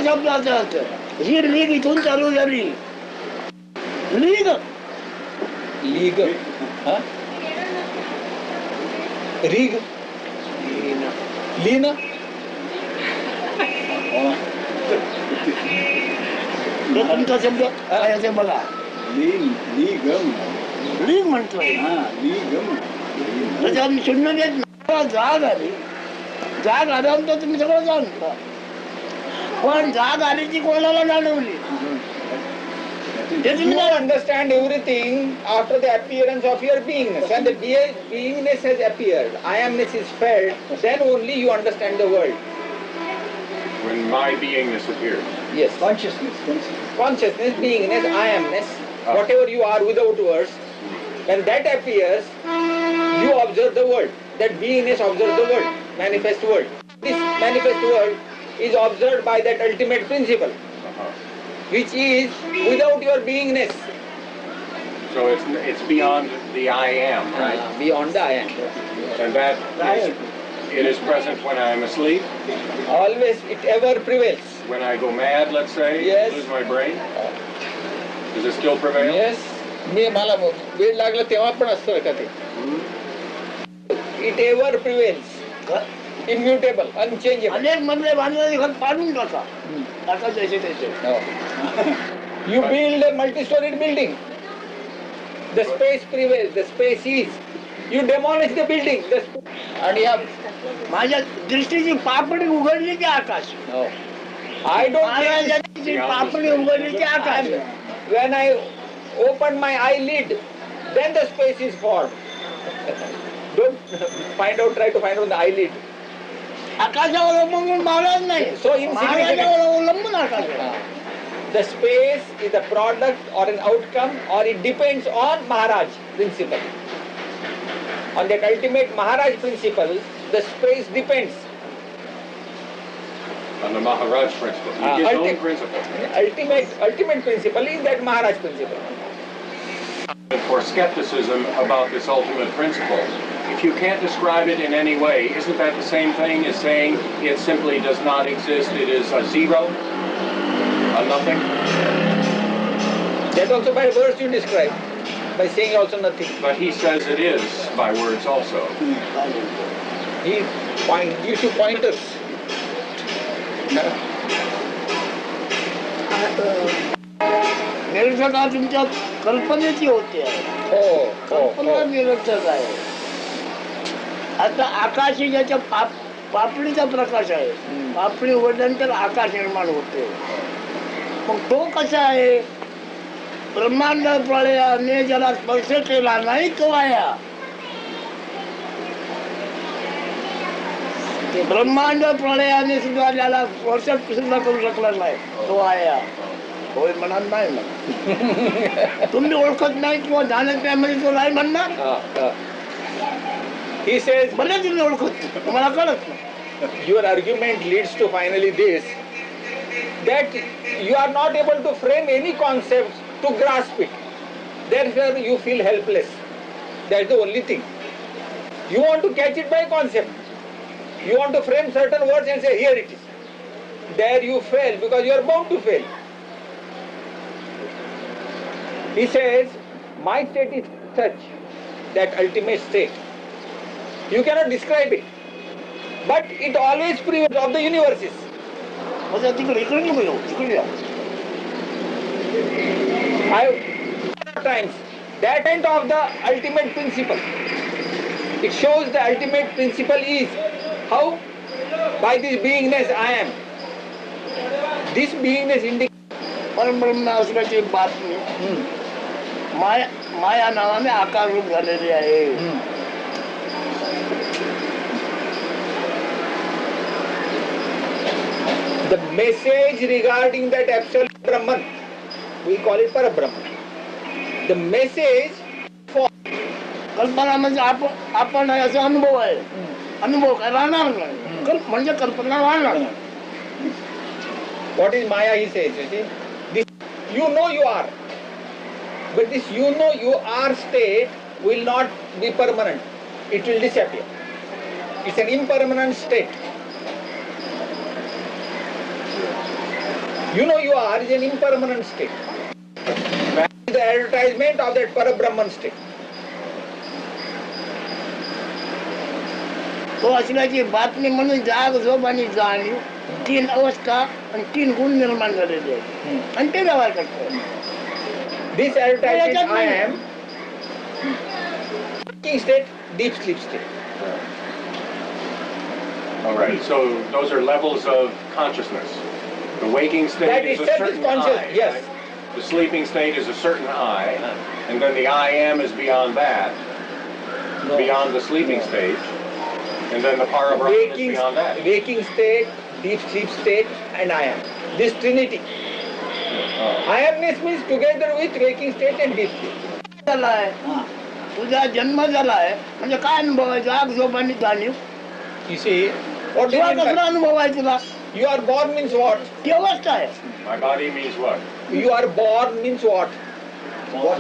शब्दाचा अर्थ. ही लीग इथून चालू झाली. लीग लीग रीग लीन तुमचा शब्द काय असे बघा. लीग म्हणतोय. त्याच्यात शून्य देत जाग आली. जाग आल्यानंतर तुम्ही सगळं जाणता. पण जाग आली ती कोणाला जाणवली. You understand everything after the appearance of your beingness. When the beingness has appeared, I amness is felt, then only you understand the world. When my beingness appears. Yes. Consciousness, beingness, I amness, whatever you are without words, when that appears, you observe the world. That beingness observes the world, manifest world. This manifest world is observed by that ultimate principle. Which is without your beingness. So it's beyond the I am, right? Beyond the I am. And it is present when I am asleep. Always, it ever prevails. When I go mad, let's say, Yes. lose my brain. Does it still prevail? Yes. मला वेळ लागला तेव्हा पण असतं का ते. It ever prevails. Immutable, unchangeable. अनेक मधले बांधलेले घर पाडून टाका. आता जैसे तैसे. You build a multi-storied building. The space prevails. The space is. You demolish the building. आणि या माझ्या दृष्टीची पापडी उघडली की आकाश. I don't. महाराजांची पापडी उघडली की आकाश. When I open my eyelid, then the space is formed. Don't try to find out the eyelid. आकाशावर अवलंबून महाराज नाही. So महाराजावर अवलंबून आकाश. The space is a product or an outcome, or it depends on Maharaj principle. On that ultimate Maharaj principle, the space depends. On the Maharaj principle. His own principle. Ultimate principle is that Maharaj principle. For skepticism about this ultimate principle, if you can't describe it in any way, isn't that the same thing as saying it simply does not exist, it is a zero, a nothing? That also by words you describe, by saying also nothing. But he says it is by words also. He gives you pointers. निरर्थक तुमच्या कल्पनेची होते. कल्पना निरर्थक आहे. आता आकाश ज्याच्या पापडीचा प्रकाश आहे. पापडी उघडल्यानंतर आकाश निर्माण होते. मग तो कसा आहे. ब्रह्मांड प्रलयाने ज्याला स्पर्श केला नाही तो आया. ब्रह्मांड प्रलयाने सुद्धा ज्याला स्पर्श सुद्धा करू शकला नाही तो आया. होय म्हणणार नाही म्हणा. तुम्ही ओळखत नाही किंवा जाणत नाही म्हणजे तो नाही म्हणणार. He says, भले तुम्ही ओळखत तुम्हाला कळत नाही. Your argument leads to finally this, that you are not able to frame any concept to grasp it. Therefore you feel helpless. That's the only thing. You want to catch it by concept. You want to frame certain words and say, here it is. There you fail because you are bound to fail. He says, my state is such, that ultimate state. You cannot describe it. But it always prevails of the universes. Times that kind of the ultimate principle. It shows the ultimate principle is how? By this beingness I am. This beingness indicates परब्रह्म असल्याची बातमी माया नावाने आकार रूप झालेली आहे. the message regarding that absolute Brahman, we call it Parabrahman. The message for कल्पना म्हणजे आपण असा अनुभव आहे. अनुभव काय राहणार नाही. म्हणजे कल्पना राहणार नाही. what is Maya, he says, you see, this you know you are, but this you know you are state will not be permanent. It will disappear. It's an impermanent state. You know you are is an impermanent state. That is the advertisement of that Parabrahman state. तो असल्याची बातमी म्हणून जाग झोप आणि जाणीव 3 अवस्था आणि 3 गुण निर्माण झालेले आहेत आणि ते व्यवहार करतो. This advertisement I am waking state, deep sleep state. All right, so those are levels of consciousness. The waking state That is a itself is certain conscious, I. yes. Right? The sleeping state is a certain I, and then the I am is beyond that, beyond the sleeping stage, and then the Parabrahman is beyond that. Waking state, deep sleep state, and I am. This trinity. I amness means together with waking state and deep sleep. झालाय तुझा जन्म झालाय म्हणजे काय अनुभव आहे जाग झोप आणि जाणीव. You see, what do तुला you mean कसला by अनुभव आहे तुला you are born means what? ती अवस्था आहे. My body means what? You are born means what?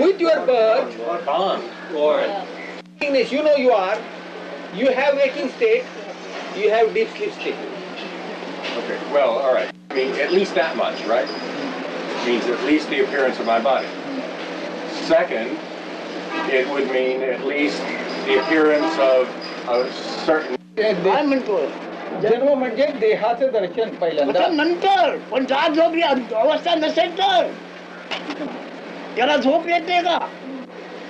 With your birth, Bond. wakingness, you know you are. You have waking state, you have deep sleep state. Okay, well, all right. I mean, at least that much, right? Means at least the appearance of my body. Second, it would mean at least the appearance of a certain... काय म्हणतोय जन्म म्हणजे देहाचं दर्शन पहिल्यांदा. आता नंतर पण जाग झोप ही अवस्था नसेल तर त्याला झोप येते का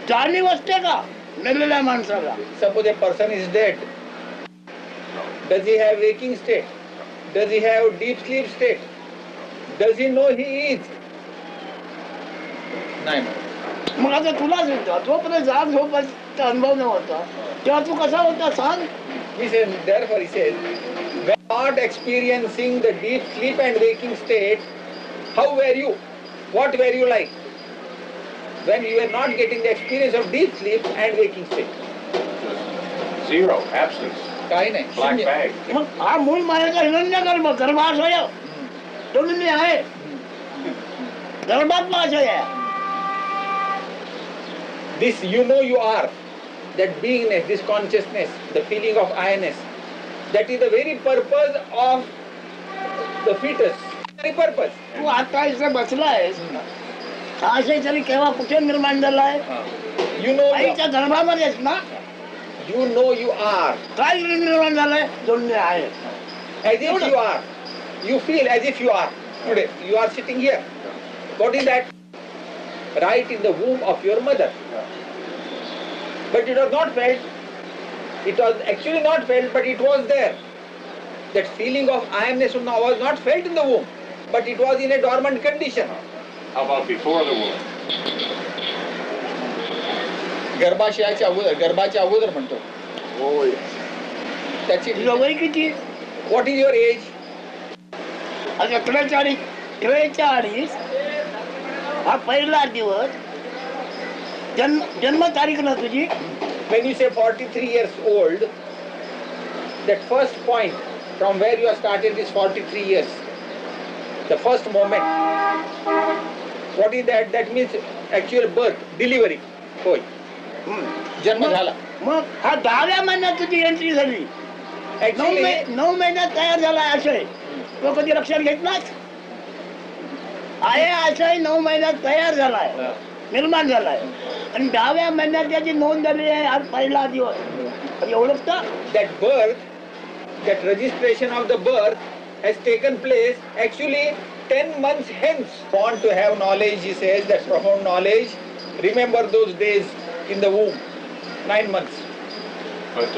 जाणीव असते का मेलेल्या माणसाला. Suppose a person is dead. Does he have waking state? Does he have deep sleep state? Does he know he is? नाही. मग आता तुलाच होता जोपर्यंत जाग झोपाचा अनुभव नव्हता तेव्हा तू कसा होता सांग. He says, therefore he says, when not experiencing the deep sleep and waking state, how were you? What were you like? When you were not getting the experience of deep sleep and waking state. Zero, absence, काही नाही. black शून्य. bag. मग हा मूळ मायाचा हिरण्य गर्भाशय दोन्ही आहे गर्भात महाशय आहे. This you know you are, that beingness, this consciousness, the feeling of I-ness, that is the very purpose of the fetus. Very purpose. तू आता इथे बसलायस हा आशय तरी केव्हा कुठे निर्माण झालाय You know you, आईच्या गर्भामध्येच ना. you know you are. काय निर्माण झालंय दोन्ही आहे. As if you are. You feel as if you are. Today, you are sitting here. What is that? Right in the womb of your mother. But it was not felt. It was actually not felt, but it was there. That feeling of I amness was not felt in the womb, but it was in a dormant condition. How about before the womb? गर्भाशयाच्या अगोदर म्हणतो. होय त्याची तुझं वय किती. What is your age? आता 43 हा पहिला दिवस जन्म तारीख ना तुझी. When you say 43 years old, that first point from where you have started is 43 years. The first moment. What is that? That means actual birth, delivery. होय. जन्म झाला. मग हा 10व्या महिन्यात तुझी एंट्री झाली. Actually, 9 महिन्यात तयार झाला आशय तो कधी लक्षात घेतलास. आहे आशय 9 महिन्यात तयार झालाय निर्माण झालाय आणि 10व्या महिन्यात त्याची नोंद झाली आहे आज पहिला दिवस. ओळखता that birth, that registration of the birth has taken place actually 10 months hence. Want to have knowledge, he says, that profound knowledge. Remember those days in the womb, 9 months. But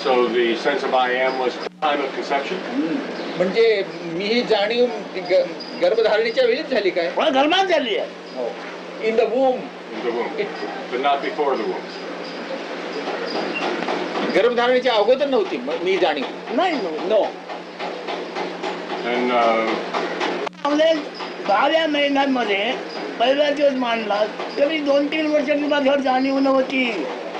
so the sense of I am was time of conception? म्हणजे मी ही जाणीव गर्भधारणेच्या वेळीच झाली काय? पण गर्भात झाली आहे. In the womb. In the womb, but not before the womb. गर्भधारणेच्या अगोदर नव्हती मी जाणीव. नाही नो. And 10व्या महिन्यांमध्ये पहिला दिवस मांडला तरी 2-3 वर्ष तुला घर जाणीव नव्हती.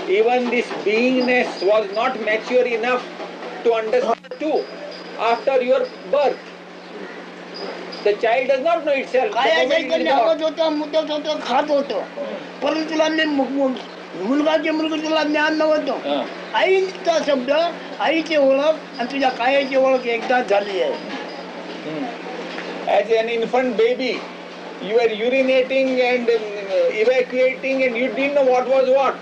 Even this beingness was not mature enough to understand too after your birth. The child does not know itself. काय आवत होतं मुदत होतं खात होतं परंतु तुला मुलगाचे मुलगा तुला ज्ञान नव्हतं. आईचा शब्द आईची ओळख आणि तुझ्या कायाची ओळख एकदाच झाली आहे. As an infant baby, you were urinating and evacuating and you didn't know what was what.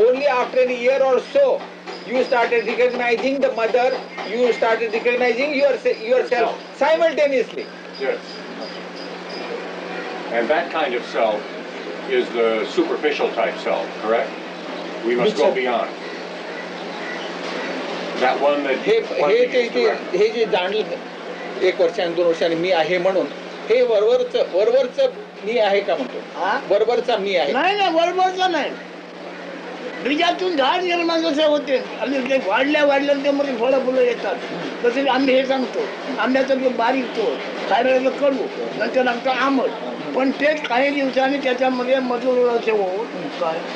Only after a year or so, you started recognizing the mother, you started recognizing yourself simultaneously. Yes. And that kind of self is the superficial type self, correct? We must go beyond. That one that हे जे जाणलं 1 वर्षाने 2 वर्षाने मी आहे म्हणून हे वरवरच मी आहे का म्हणतो वरवरचा मी आहे नाही नाही बरोबरचा नाही बीजातून झाड निर्माण जसे होते आणि ते वाढल्या ते मध्ये फळं फुलं येतात तसे आम्ही हे सांगतो आंब्याचं बारीक तो खायला कडू नंतर लागतं आंबट पण तेच काही दिवसांनी त्याच्यामध्ये मजूर असे होऊन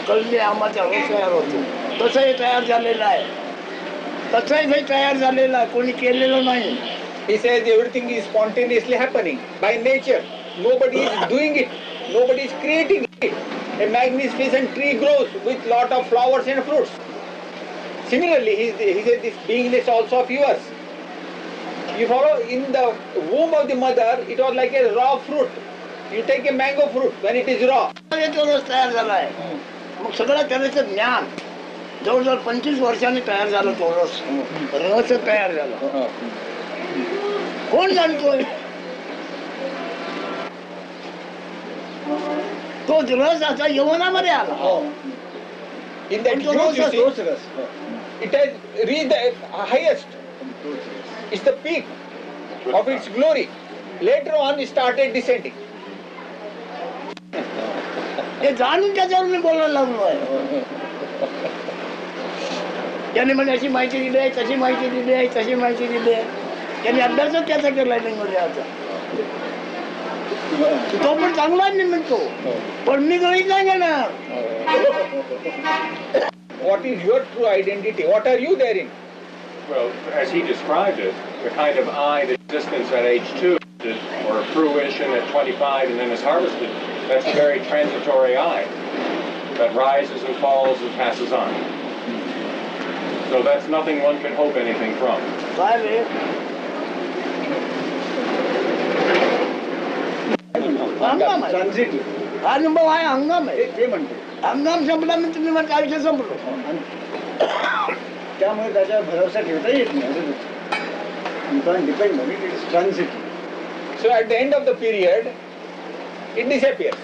कळले आंबाचा रस तयार होतो तसंही तयार झालेलं आहे तसंही तयार झालेलं आहे कोणी केलेलं नाही. He says everything is spontaneously happening by nature. Nobody is doing it. Nobody is creating it. A magnificent tree grows with lot of flowers and fruits. Similarly, he says this beingness also of yours. You follow? In the womb of the mother, it was like a raw fruit. You take a mango fruit when it is raw. तो रस तयार झाला आहे मग सगळं त्याचं ज्ञान जवळजवळ 25 वर्षांनी तयार झाला तो रस तयार झाला. कोण जाणतोय तो रस असा यवनामध्ये आला. In that juice, you see, it has reached the highest. It's the peak of its glory. Later on, it started descending. ते जाणून त्याच्यावर मी बोलायला लागलो आहे. त्याने म्हणजे अशी माहिती दिली आहे तशी माहिती दिली आहे तशी माहिती दिली आहे त्यांनी अभ्यासच त्याचा केला नाही मध्ये आता तो पण चांगला नाही म्हणतो पण मी गणित नाही घेणार. What is your true identity? What are you therein? Well, as he described it, the kind of I that existence at age 2 or fruition at 25 and then is harvested, that's a very transitory I that rises and falls and passes on. So that's nothing one can hope anything from. काय रे अंगम आहे हा number आहे अंगम आहे ते म्हणते अंगम संपला म्हणजे तुम्ही म्हणता आयुष्य संपलो त्यामुळे त्याच्यावर भरोसा ठेवता येत नाही. You can't depend on it, it's transitive. So at the end of the period, it disappears.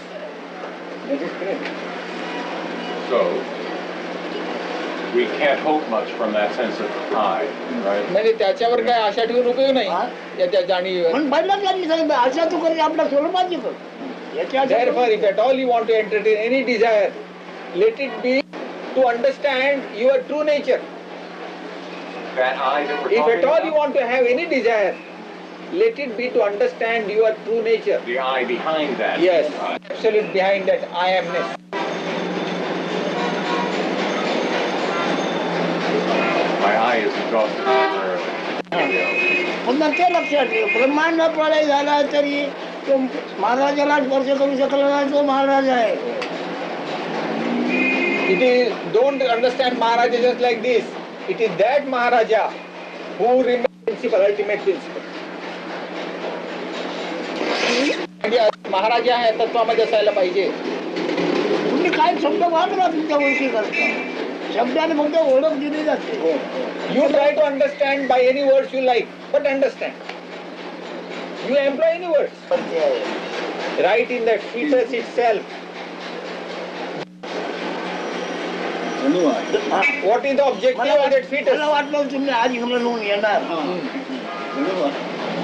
That is correct. So we can't hope much from that sense of I, right? म्हणजे त्याच्यावर काय आशा ठेवून उपयोग नाही त्याच्या जाणीव. पण पहिलाच मी सांगितलं आशा तू कधी आपल्या स्वरूपात कर. Therefore, if at all you want to entertain any desire, let it be to understand your true nature. That I that we're If talking at all you about, want to have any desire, let it be to understand your true nature. the I behind that. Yes, I. absolute behind that I amness. My I is exhausted temporarily. पुन्हा ते लक्षात ठेव ब्रह्मांड प्रलय झाला तरी तो महाराजाला स्पर्श करू शकला नाही तो महाराज आहे. It is, don't understand Maharaja just like this. It is that Maharaja who remains principal, ultimate principle. म्हणजे महाराजा आहे तत्वामध्ये असायला पाहिजे. तुम्ही काय शब्द वापरा तुमच्या ओळखी करता शब्दाने फक्त ओळख दिली जाते. You try to understand by any words you like, but understand. You employ any words. Right in that fetus itself. What is the objective of that fetus? मला वाटलं तुम्ही आज इकडं नोंद येणार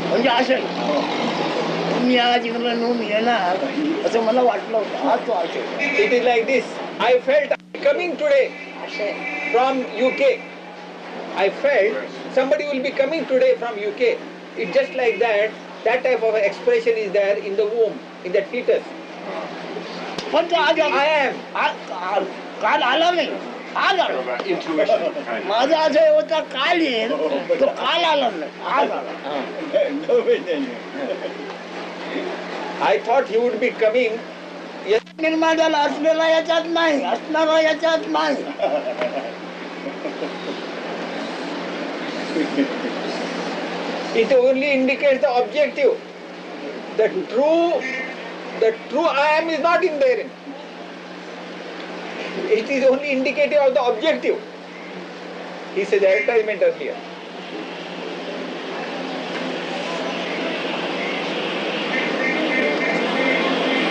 म्हणजे असेल तुम्ही आज इकडं नोंद येणार असं मला वाटलं होतं. आज तो असेल. It is like this. I felt coming today from UK. I felt somebody will be coming today from UK. It's just like that. That type of expression is there in the womb, in that fetus. पण तो आज I am. काल आला नाही आज आला. About intuition, kind of. माझा असं होता काल येईल तो काल आला नाही आज आला. No way, then. I thought he would be coming. निर्माण झाला असलेला याच्यात नाही असणारा याच्यात नाही. It only indicates the objective. The true I am is not in therein. It is only indicative of the objective. He says advertisement earlier.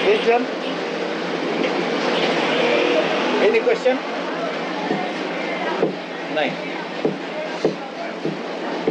Wisdom. Any question? 9.